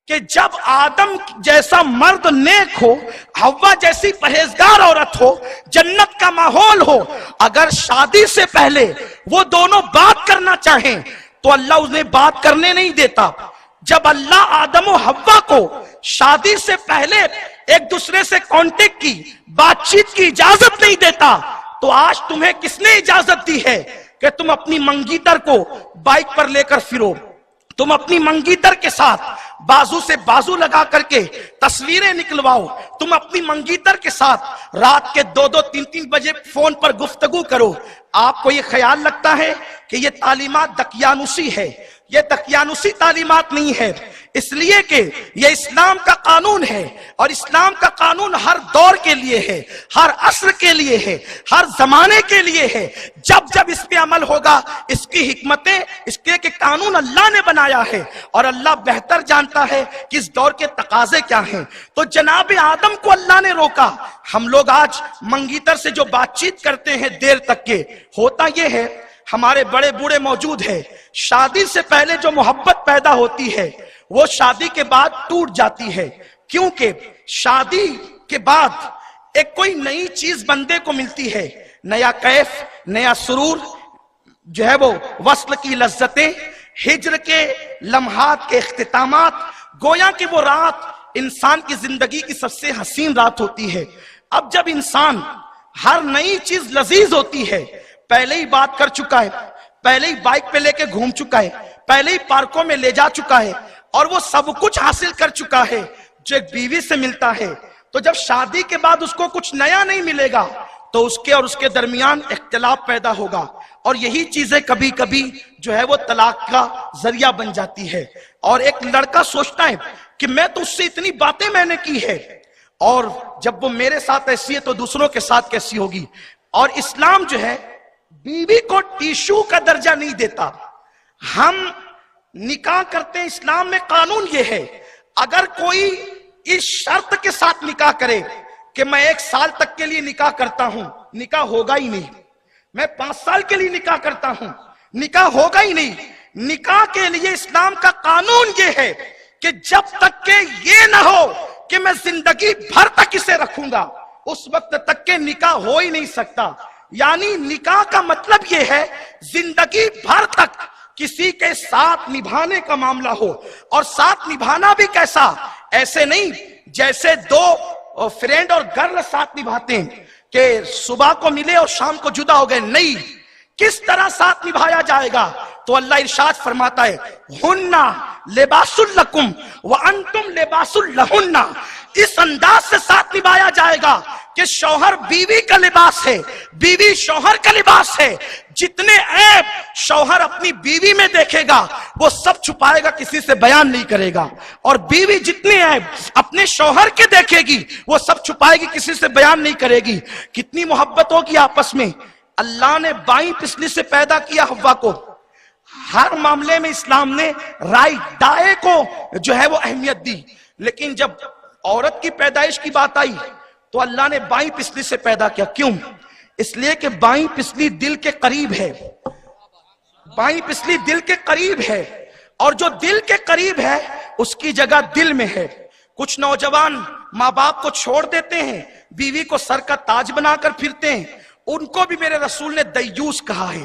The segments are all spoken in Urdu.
کہ جب آدم جیسا مرد نیک ہو، حوا جیسی پرہیزگار عورت ہو، جنت کا ماحول ہو، اگر شادی سے پہلے وہ دونوں بات کرنا چاہیں تو اللہ انہیں بات کرنے نہیں دیتا۔ جب اللہ آدم و حوا کو شادی سے پہلے ایک دوسرے سے کانٹیکٹ کی، بات چیت کی اجازت نہیں دیتا، تو آج تمہیں کس نے اجازت دی ہے کہ تم اپنی منگیتر کو بائک پر لے کر پھرو، تم اپنی منگیتر کے ساتھ بازو سے بازو لگا کر کے تصویریں نکلواؤ، تم اپنی منگیتر کے ساتھ رات کے 2-3 بجے فون پر گفتگو کرو؟ آپ کو یہ خیال لگتا ہے کہ یہ تعلیمات دقیانوسی ہے؟ یہ دقیانوسی تعلیمات نہیں ہے، اس لیے کہ یہ اسلام کا قانون ہے، اور اسلام کا قانون ہر دور کے لیے ہے، ہر عصر کے لیے ہے، ہر زمانے کے لیے ہے۔ جب جب اس پہ عمل ہوگا، اس کی حکمتیں، اس کے کہ قانون اللہ نے بنایا ہے، اور اللہ بہتر جانتا ہے کہ اس دور کے تقاضے کیا ہیں۔ تو جناب آدم کو اللہ نے روکا۔ ہم لوگ آج منگیتر سے جو بات چیت کرتے ہیں دیر تک کے، ہوتا یہ ہے، ہمارے بڑے بوڑھے موجود ہیں، شادی سے پہلے جو محبت پیدا ہوتی ہے وہ شادی کے بعد ٹوٹ جاتی ہے، کیونکہ شادی کے بعد ایک کوئی نئی چیز بندے کو ملتی ہے، نیا کیف، نیا سرور، جو ہے وہ وصل کی لذتیں، ہجر کے لمحات کے اختتامات، گویا کہ وہ رات انسان کی زندگی کی سب سے حسین رات ہوتی ہے۔ اب جب انسان ہر نئی چیز لذیذ ہوتی ہے، پہلے ہی بات کر چکا ہے، پہلے ہی بائک پہ لے کے گھوم چکا ہے، پہلے ہی پارکوں میں لے جا چکا ہے، اور وہ سب کچھ حاصل کر چکا ہے جو ایک بیوی سے ملتا ہے، تو جب شادی کے بعد اس کو کچھ نیا نہیں ملے گا تو اس کے اور اس کے درمیان اختلاف پیدا ہوگا، اور یہی چیزیں کبھی کبھی جو ہے وہ طلاق کا ذریعہ بن جاتی ہے۔ اور ایک لڑکا سوچتا ہے کہ میں تو اس سے اتنی باتیں میں نے کی ہے، اور جب وہ میرے ساتھ ایسی ہے تو دوسروں کے ساتھ کیسی ہوگی۔ اور اسلام جو ہے بیوی کو ٹیشو کا درجہ نہیں دیتا۔ ہم نکاح کرتے ہیں، اسلام میں قانون یہ ہے، اگر کوئی اس شرط کے ساتھ نکاح کرے کہ میں 1 سال تک کے لیے نکاح کرتا ہوں، نکاح ہوگا ہی نہیں۔ میں 5 سال کے لیے نکاح کرتا ہوں، نکاح ہوگا ہی نہیں۔ نکاح کے لیے اسلام کا قانون یہ ہے کہ جب تک کہ یہ نہ ہو کہ میں زندگی بھر تک اسے رکھوں گا، اس وقت تک کہ نکاح ہو ہی نہیں سکتا۔ یعنی نکاح کا مطلب یہ ہے زندگی بھر تک کسی کے ساتھ نبھانے کا معاملہ ہو، اور ساتھ نبھانا بھی کیسا؟ ایسے نہیں جیسے 2 فرینڈ اور گرل ساتھ نبھاتے ہیں کہ صبح کو ملے اور شام کو جدا ہو گئے، نہیں۔ کس طرح ساتھ نبھایا جائے گا؟ تو اللہ ارشاد فرماتا ہے ہننا لباس لکم وانتم لباس لہن۔ اس انداز سے ساتھ نبھایا جائے گا کہ شوہر بیوی کا لباس ہے، بیوی شوہر کا لباس ہے۔ جتنے عیب شوہر اپنی بیوی میں دیکھے گا وہ سب چھپائے گا، کسی سے بیان نہیں کرے گا، اور بیوی جتنے عیب اپنے شوہر کے دیکھے گی وہ سب چھپائے گی، کسی سے بیان نہیں کرے گی۔ کتنی محبت ہوگی آپس میں۔ اللہ نے بائیں پسلی سے پیدا کیا حوا کو۔ ہر معاملے میں اسلام نے رائٹ دائیں کو جو ہے وہ اہمیت دی، لیکن جب عورت کی پیدائش کی بات آئی تو اللہ نے بائیں پسلی سے پیدا کیا۔ کیوں؟ اس لیے کہ بائیں پسلی دل کے قریب ہے، بائیں پسلی دل کے قریب ہے، اور جو دل کے قریب ہے اس کی جگہ دل میں ہے۔ کچھ نوجوان ماں باپ کو چھوڑ دیتے ہیں، بیوی کو سر کا تاج بنا کر پھرتے ہیں، ان کو بھی میرے رسول نے دیوس کہا ہے،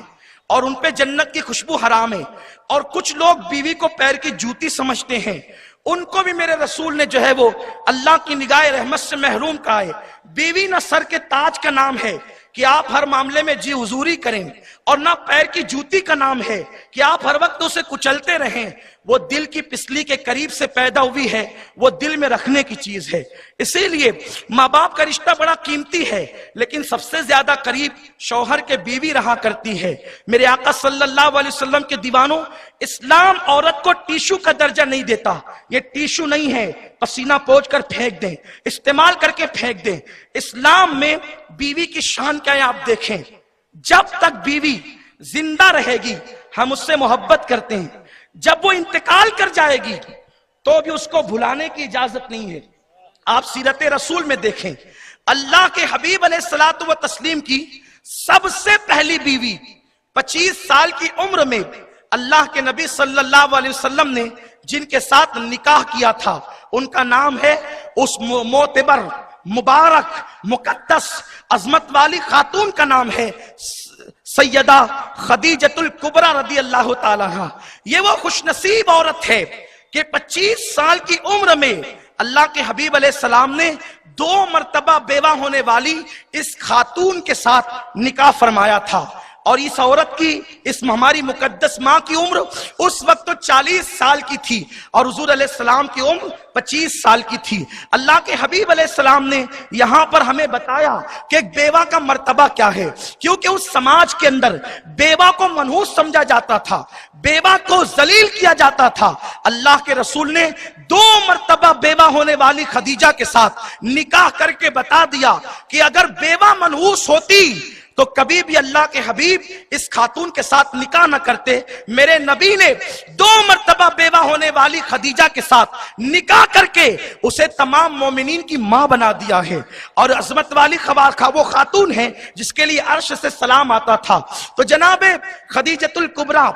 اور ان پہ جنت کی خوشبو حرام ہے۔ اور کچھ لوگ بیوی کو پیر کی جوتی سمجھتے ہیں، ان کو بھی میرے رسول نے جو ہے وہ اللہ کی نگاہ رحمت سے محروم کہا ہے۔ بیوی نہ سر کے تاج کا نام ہے کہ آپ ہر معاملے میں جی حضوری کریں، اور نہ پیر کی جوتی کا نام ہے کہ آپ ہر وقت اسے کچلتے رہیں۔ وہ دل کی پسلی کے قریب سے پیدا ہوئی ہے، وہ دل میں رکھنے کی چیز ہے۔ اسی لیے ماں باپ کا رشتہ بڑا قیمتی ہے، لیکن سب سے زیادہ قریب شوہر کے بیوی رہا کرتی ہے۔ میرے آقا صلی اللہ علیہ وسلم کے دیوانوں، اسلام عورت کو ٹیشو کا درجہ نہیں دیتا۔ یہ ٹیشو نہیں ہے پسینہ پوچھ کر پھینک دیں، استعمال کر کے پھینک دیں۔ اسلام میں بیوی کی شان کیا ہے آپ دیکھیں۔ جب تک بیوی زندہ رہے گی ہم اس سے محبت کرتے ہیں، جب وہ انتقال کر جائے گی تو بھی اس کو بھلانے کی اجازت نہیں ہے۔ آپ سیرت رسول میں دیکھیں، اللہ کے حبیب علیہ الصلوۃ والتسلیم کی سب سے پہلی بیوی 25 سال کی عمر میں اللہ کے نبی صلی اللہ علیہ وسلم نے جن کے ساتھ نکاح کیا تھا ان کا نام ہے اس معتبر مبارک مقدس عظمت والی خاتون کا نام ہے سیدہ خدیجۃ الکبریٰ رضی اللہ تعالی عنہا۔ یہ وہ خوش نصیب عورت ہے کہ 25 سال کی عمر میں اللہ کے حبیب علیہ السلام نے 2 مرتبہ بیوہ ہونے والی اس خاتون کے ساتھ نکاح فرمایا تھا، اور اس عورت کی، اس ہماری مقدس ماں کی عمر اس وقت تو 40 سال کی تھی اور حضور علیہ السلام کی عمر 25 سال کی تھی۔ اللہ کے حبیب علیہ السلام نے یہاں پر ہمیں بتایا کہ ایک بیوہ کا مرتبہ کیا ہے، کیونکہ اس سماج کے اندر بیوہ کو منحوس سمجھا جاتا تھا، بیوہ کو ذلیل کیا جاتا تھا۔ اللہ کے رسول نے 2 مرتبہ بیوہ ہونے والی خدیجہ کے ساتھ نکاح کر کے بتا دیا کہ اگر بیوہ منحوس ہوتی تو کبھی بھی اللہ کے حبیب اس خاتون کے ساتھ نکاح نہ کرتے۔ میرے نبی نے 2 مرتبہ بیوہ ہونے والی خدیجہ کے ساتھ نکاح کر کے اسے تمام مومنین کی ماں بنا دیا ہے، اور عظمت والی وہ خاتون ہے جس کے لیے عرش سے سلام آتا تھا۔ تو جناب خدیجۃ الکبریٰ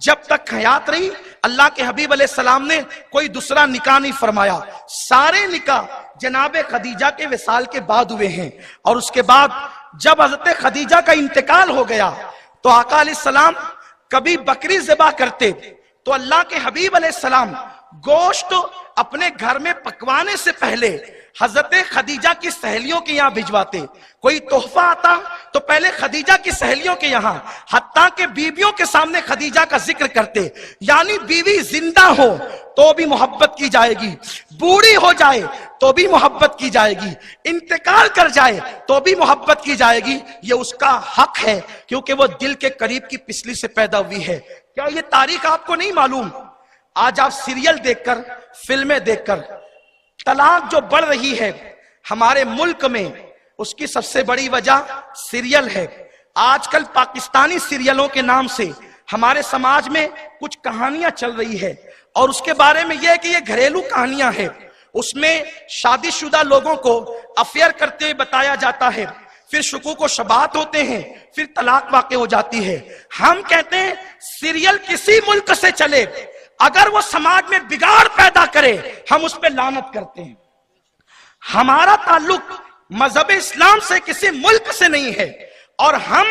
جب تک حیات رہی، اللہ کے حبیب علیہ السلام نے کوئی دوسرا نکاح نہیں فرمایا، سارے نکاح جناب خدیجہ کے وصال کے بعد ہوئے ہیں۔ اور اس کے بعد جب حضرت خدیجہ کا انتقال ہو گیا تو آقا علیہ السلام کبھی بکری ذبح کرتے تو اللہ کے حبیب علیہ السلام گوشت اپنے گھر میں پکوانے سے پہلے حضرت خدیجہ کی سہیلیوں کے یہاں بھجواتے۔ کوئی تحفہ آتا تو پہلے خدیجہ کی سہیلیوں کے یہاں، حتیٰ کہ بیویوں کے سامنے خدیجہ کا ذکر کرتے، یعنی بیوی زندہ ہو تو بھی محبت کی جائے گی، بوڑھی ہو جائے تو بھی محبت کی جائے گی، انتقال کر جائے تو بھی محبت کی جائے گی۔ یہ اس کا حق ہے کیونکہ وہ دل کے قریب کی پسلی سے پیدا ہوئی ہے۔ کیا یہ تاریخ آپ کو نہیں معلوم؟ آج آپ سیریل دیکھ کر، فلمیں دیکھ کر طلاق جو بڑھ رہی ہے ہمارے ملک میں، اس کی سب سے بڑی وجہ سیریل ہے۔ آج کل پاکستانی سیریلوں کے نام سے ہمارے سماج میں کچھ کہانیاں چل رہی ہے، اور اس کے بارے میں یہ ہے کہ یہ گھریلو کہانیاں ہیں۔ اس میں شادی شدہ لوگوں کو افیئر کرتے ہوئے بتایا جاتا ہے، پھر شکوک و شبہات ہوتے ہیں، پھر طلاق واقع ہو جاتی ہے۔ ہم کہتے ہیں سیریل کسی ملک سے چلے، اگر وہ سماج میں بگاڑ پیدا کرے ہم اس پہ لعنت کرتے ہیں۔ ہمارا تعلق مذہب اسلام سے کسی ملک سے نہیں ہے، اور ہم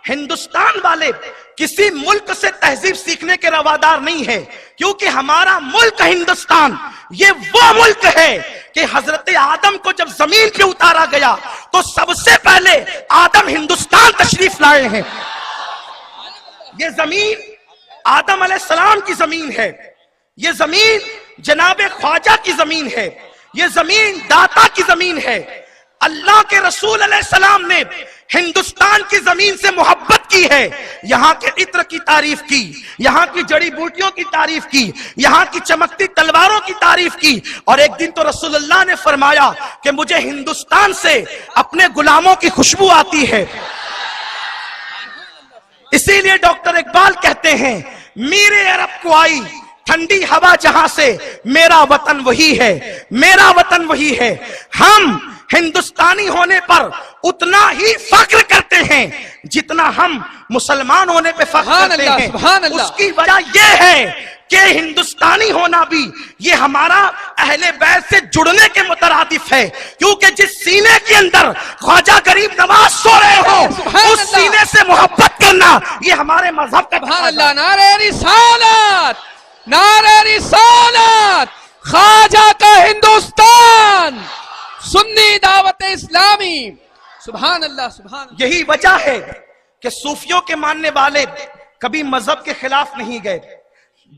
ہندوستان والے کسی ملک سے تہذیب سیکھنے کے روادار نہیں ہے، کیونکہ ہمارا ملک ہندوستان یہ وہ ملک ہے کہ حضرت آدم کو جب زمین پہ اتارا گیا تو سب سے پہلے آدم ہندوستان تشریف لائے ہیں۔ یہ زمین آدم علیہ السلام کی زمین ہے، یہ زمین جناب خواجہ کی زمین ہے، یہ زمین داتا کی زمین ہے۔ اللہ کے رسول علیہ السلام نے ہندوستان کی زمین سے محبت کی ہے، یہاں کے عطر کی تعریف کی، یہاں کی جڑی بوٹیوں کی تعریف کی، یہاں کی چمکتی تلواروں کی تعریف کی، اور ایک دن تو رسول اللہ نے فرمایا کہ مجھے ہندوستان سے اپنے غلاموں کی خوشبو آتی ہے۔ اسی لیے ڈاکٹر اقبال کہتے ہیں میرے عرب کو آئی ٹھنڈی ہوا جہاں سے، میرا وطن وہی ہے، میرا وطن وہی ہے۔ ہم ہندوستانی ہونے پر اتنا ہی فخر کرتے ہیں جتنا ہم مسلمان ہونے پہ فخر کرتے ہیں۔ اس کی وجہ یہ ہے کہ ہندوستانی ہونا بھی یہ ہمارا اہل بیت سے جڑنے کے مترادف ہے، کیونکہ جس سینے کے اندر خواجہ غریب نواز سو رہے ہو اس سینے سے محبت کرنا یہ ہمارے مذہب کا سبحان اللہ۔ نعرہ رسالت، نعرہ رسالت، خواجہ کا ہندوستان، سنی دعوت اسلامی، سبحان اللہ سبحان اللہ۔ یہی وجہ ہے کہ صوفیوں کے ماننے والے کبھی مذہب کے خلاف نہیں گئے۔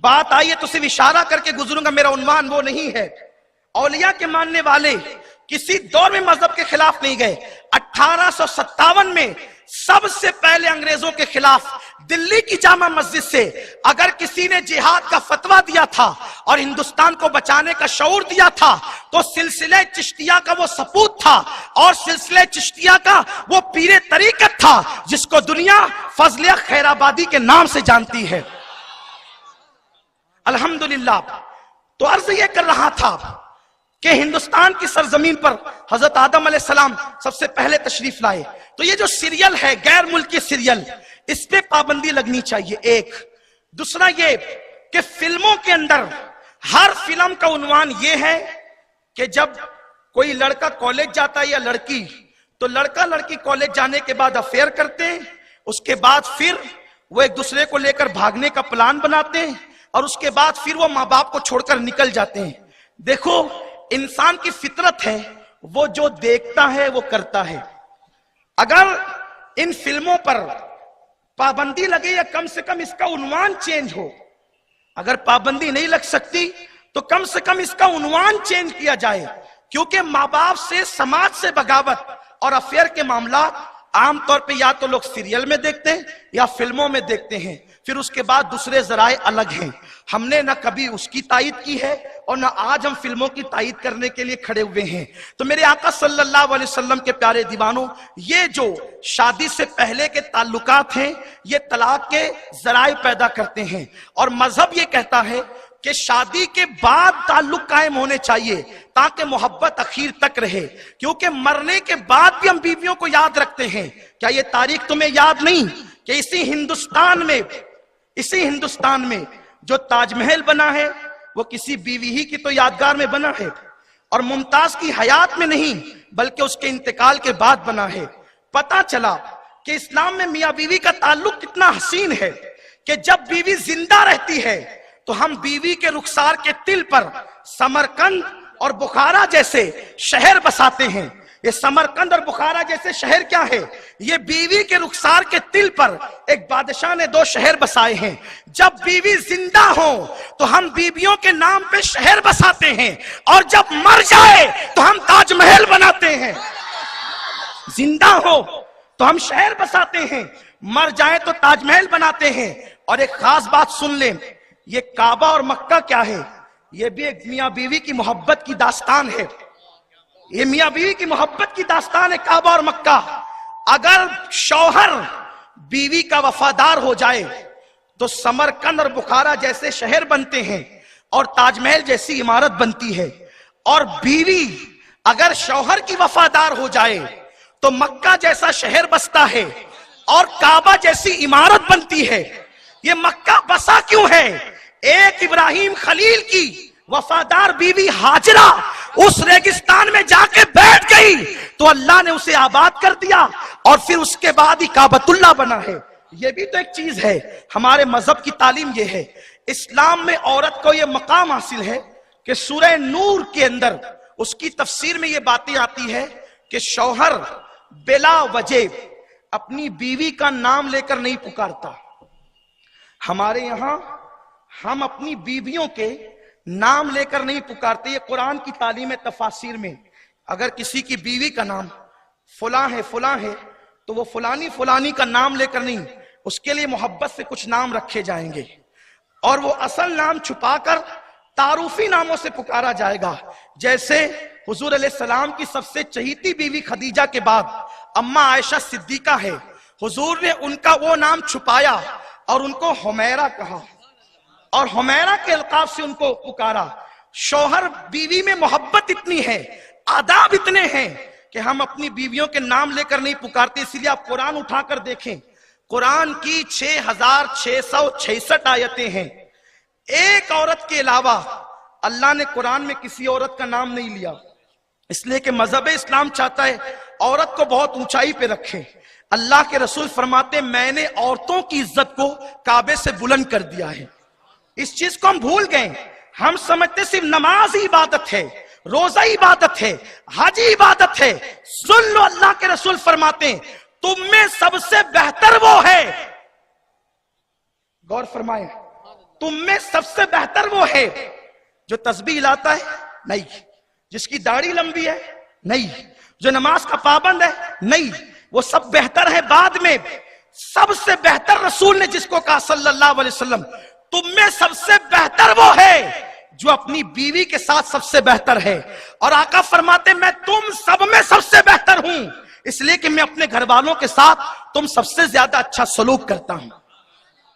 بات آئیے تو صرف اشارہ کر کے گزروں گا، میرا عنوان وہ نہیں ہے۔ اولیاء کے ماننے والے کسی دور میں مذہب کے خلاف نہیں گئے۔ 1857 میں سب سے پہلے انگریزوں کے خلاف دلی کی جامع مسجد سے اگر کسی نے جہاد کا فتویٰ دیا تھا اور ہندوستان کو بچانے کا شعور دیا تھا تو سلسلہ چشتیہ کا وہ سپوت تھا، اور سلسلہ چشتیہ کا وہ پیر طریقت تھا جس کو دنیا فضلیہ خیرآبادی کے نام سے جانتی ہے۔ الحمدللہ۔ تو عرض یہ کر رہا تھا کہ ہندوستان کی سرزمین پر حضرت آدم علیہ السلام سب سے پہلے تشریف لائے۔ تو یہ جو سیریل ہے غیر ملکی سیریل، اس پہ پابندی لگنی چاہیے۔ ایک دوسرا یہ کہ فلموں کے اندر ہر فلم کا عنوان یہ ہے کہ جب کوئی لڑکا کالج جاتا ہے یا لڑکی، تو لڑکا لڑکی کالج جانے کے بعد افیئر کرتے ہیں، اس کے بعد پھر وہ ایک دوسرے کو لے کر بھاگنے کا پلان بناتے ہیں، اور اس کے بعد پھر وہ ماں باپ کو چھوڑ کر نکل جاتے ہیں۔ دیکھو انسان کی فطرت ہے، وہ جو دیکھتا ہے وہ کرتا ہے۔ اگر ان فلموں پر پابندی لگے یا کم سے کم اس کا عنوان چینج ہو، اگر پابندی نہیں لگ سکتی تو کم سے کم اس کا عنوان چینج کیا جائے، کیونکہ ماں باپ سے، سماج سے بغاوت اور افیئر کے معاملات عام طور پہ یا تو لوگ سیریل میں دیکھتے ہیں یا فلموں میں دیکھتے ہیں، پھر اس کے بعد دوسرے ذرائع الگ ہیں۔ ہم نے نہ کبھی اس کی تائید کی ہے اور نہ آج ہم فلموں کی تائید کرنے کے لیے کھڑے ہوئے ہیں۔ تو میرے آقا صلی اللہ علیہ وسلم کے پیارے دیوانوں، یہ جو شادی سے پہلے کے تعلقات ہیں یہ طلاق کے ذرائع پیدا کرتے ہیں، اور مذہب یہ کہتا ہے کہ شادی کے بعد تعلق قائم ہونے چاہیے تاکہ محبت اخیر تک رہے، کیونکہ مرنے کے بعد بھی ہم بیویوں کو یاد رکھتے ہیں۔ کیا یہ تاریخ تمہیں یاد نہیں کہ اسی ہندوستان میں جو تاج محل بنا ہے وہ کسی بیوی ہی کی تو یادگار میں بنا ہے، اور ممتاز کی حیات میں نہیں بلکہ اس کے انتقال کے بعد بنا ہے۔ پتہ چلا کہ اسلام میں میاں بیوی کا تعلق کتنا حسین ہے کہ جب بیوی زندہ رہتی ہے تو ہم بیوی کے رخسار کے تل پر سمرقند اور بخارا جیسے شہر بساتے ہیں۔ یہ سمرقند اور بخارا جیسے شہر کیا ہے؟ یہ بیوی کے رخسار کے تل پر ایک بادشاہ نے 2 شہر بسائے ہیں۔ جب بیوی زندہ ہو تو ہم بیویوں کے نام پہ شہر بساتے ہیں، اور جب مر جائے تو ہم تاج محل بناتے ہیں۔ زندہ ہو تو ہم شہر بساتے ہیں، مر جائے تو تاج محل بناتے ہیں۔ اور ایک خاص بات سن لیں، یہ کعبہ اور مکہ کیا ہے؟ یہ بھی ایک میاں بیوی کی محبت کی داستان ہے۔ یہ میاں بیوی کی محبت کی داستان ہے کعبہ اور مکہ۔ اگر شوہر بیوی کا وفادار ہو جائے تو سمرقند اور بخارا جیسے شہر بنتے ہیں اور تاج محل جیسی عمارت بنتی ہے، اور بیوی اگر شوہر کی وفادار ہو جائے تو مکہ جیسا شہر بستا ہے اور کعبہ جیسی عمارت بنتی ہے۔ یہ مکہ بسا کیوں ہے؟ ایک ابراہیم خلیل کی وفادار بیوی ہاجرہ اس ریگستان میں جا کے بیٹھ گئی تو اللہ نے اسے آباد کر دیا، اور پھر اس کے بعد ہی کعبۃ اللہ بنا ہے۔ یہ بھی تو ایک چیز ہے، ہمارے مذہب کی تعلیم یہ ہے۔ اسلام میں عورت کو یہ مقام حاصل ہے کہ سورہ نور کے اندر اس کی تفسیر میں یہ باتیں آتی ہے کہ شوہر بلا وجہ اپنی بیوی کا نام لے کر نہیں پکارتا۔ ہمارے یہاں ہم اپنی بیویوں کے نام لے کر نہیں پکارتے۔ یہ قرآن کی تعلیم تفاسیر میں اگر کسی کی بیوی کا نام فلاں ہے تو وہ فلانی کا نام لے کر نہیں، اس کے لیے محبت سے کچھ نام رکھے جائیں گے، اور وہ اصل نام چھپا کر تعارفی ناموں سے پکارا جائے گا۔ جیسے حضور علیہ السلام کی سب سے چہیتی بیوی خدیجہ کے بعد اماں عائشہ صدیقہ ہے، حضور نے ان کا وہ نام چھپایا اور ان کو حمیرہ کہا، اور حمیرہ کے القاب سے ان کو پکارا۔ شوہر بیوی میں محبت اتنی ہے، آداب اتنے ہیں کہ ہم اپنی بیویوں کے نام لے کر نہیں پکارتے۔ اسی لیے آپ قرآن اٹھا کر دیکھیں، قرآن کی 6666 آیتیں ہیں، ایک عورت کے علاوہ اللہ نے قرآن میں کسی عورت کا نام نہیں لیا، اس لیے کہ مذہب اسلام چاہتا ہے عورت کو بہت اونچائی پہ رکھے۔ اللہ کے رسول فرماتے میں نے عورتوں کی عزت کو کعبے سے بلند کر دیا ہے۔ اس چیز کو ہم بھول گئے، ہم سمجھتے صرف نماز ہی عبادت ہے، روزہ عبادت ہے، حج عبادت ہے۔ سن لو، اللہ کے رسول فرماتے ہیں تم میں سب سے بہتر وہ ہے، غور فرمائیں، تم میں سب سے بہتر وہ ہے جو تسبیح لاتا ہے نہیں، جس کی داڑھی لمبی ہے نہیں، جو نماز کا پابند ہے نہیں، وہ سب بہتر ہے بعد میں۔ سب سے بہتر رسول نے جس کو کہا صلی اللہ علیہ وسلم تم میں سب سے بہتر وہ ہے جو اپنی بیوی کے ساتھ سب سے بہتر ہے، اور آقا فرماتے میں تم سب میں سب سے بہتر ہوں، اس لیے کہ میں اپنے گھر والوں کے ساتھ تم سب سے زیادہ اچھا سلوک کرتا ہوں۔